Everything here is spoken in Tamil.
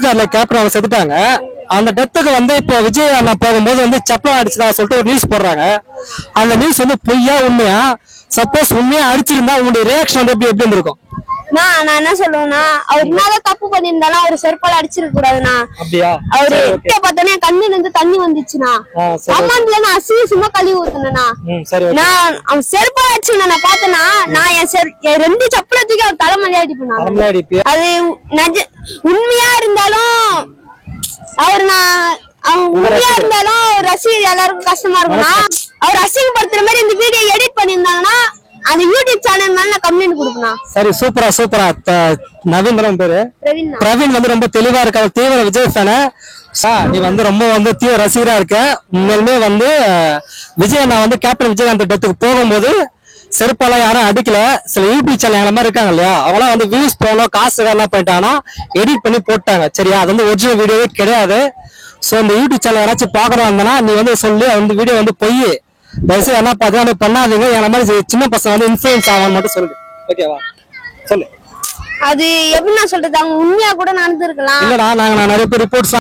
செத்துட்டார்ல கேப்டன் அவங்க செத்துட்டாங்க. அந்த டெத்துக்கு வந்து இப்போ விஜய் அண்ணா போகும்போது வந்து சப்பளம் அடிச்சுதா சொல்லிட்டு ஒரு நியூஸ் போடுறாங்க. அந்த நியூஸ் வந்து பொய்யா உண்மையா? சப்போஸ் உண்மையா அடிச்சிருந்தா உங்களுடைய ரியாக்ஷன் வந்து எப்படி இருக்கும்? நான் என்ன சொல்லுவேன்னா, அவர் என்னதான் தப்பு பண்ணிருந்தாலும் அவர் செருப்பால அடிச்சிருக்க கூடாதுண்ணா. அப்படியா? அவரு பார்த்தோன்னே கண்ணுல இருந்து தண்ணி வந்துச்சுண்ணா. அம்மாந்துல நான் அசிங்கமா கழுவி ஊத்துனேண்ணா. நான் அவன் செருப்பால அடிச்சு நான் பார்த்தேன்னா, நான் என் 2 சப்பளத்துக்கு அவர் தலைமலையா அடிப்பேன். அது உண்மையா இருந்தாலும் அவர் உண்மையா இருந்தாலும் ரசிகர் எல்லாருக்கும் கஷ்டமா இருக்கும்னா, அவர் அசிங்கப்படுத்துற மாதிரி இந்த வீடியோ எடிட் பண்ணிருந்தாங்கன்னா அந்த யூடியூப் சேனல் மேல நான் கம்ப்ளைண்ட் கொடுப்பேன். சரி, சூப்பரா. நவீன் பேரு பிரவீன் வந்து ரொம்ப தெளிவா இருக்க, தீவிர விஜய் ஃபேனு. நீ வந்து ரொம்ப வந்து தீவிர ரசிகரா இருக்க. உண்மையிலுமே வந்து விஜய் நான் வந்து கேப்டன் விஜயகாந்த் டெத்துக்கு போகும்போது செருப்பாலாம் யாரும் அடிக்கல. சில யூடியூப் சேனல் மாதிரி இருக்காங்க இல்லையா, அவங்களாம் வந்து வியூஸ் போகணும் காசு என்ன பண்ணிட்டாங்கன்னா எடிட் பண்ணி போட்டாங்க. சரியா? அது வந்து ஒரிஜினல் வீடியோவே கிடையாது. சோ இந்த யூடியூப் சேனல் யாராச்சும் பாக்குறதா இருந்தா நீ வந்து சொல்லி அந்த வீடியோ வந்து பொய் தயவுசெய்து என்ன பார்த்தா பண்ணாதீங்க. என்ன மாதிரி சின்ன பசங்க வந்து இன்ஃபுளுன்ஸ் ஆவான்னு மட்டும் சொல்லு. ஓகேவா? சொல்லு. அது எப்படி நான் சொல்றது, அவங்க உண்மையா கூட நடந்திருக்கலாம். இல்லடா, நான் நிறைய பேர் ரிப்போர்ட்ஸ்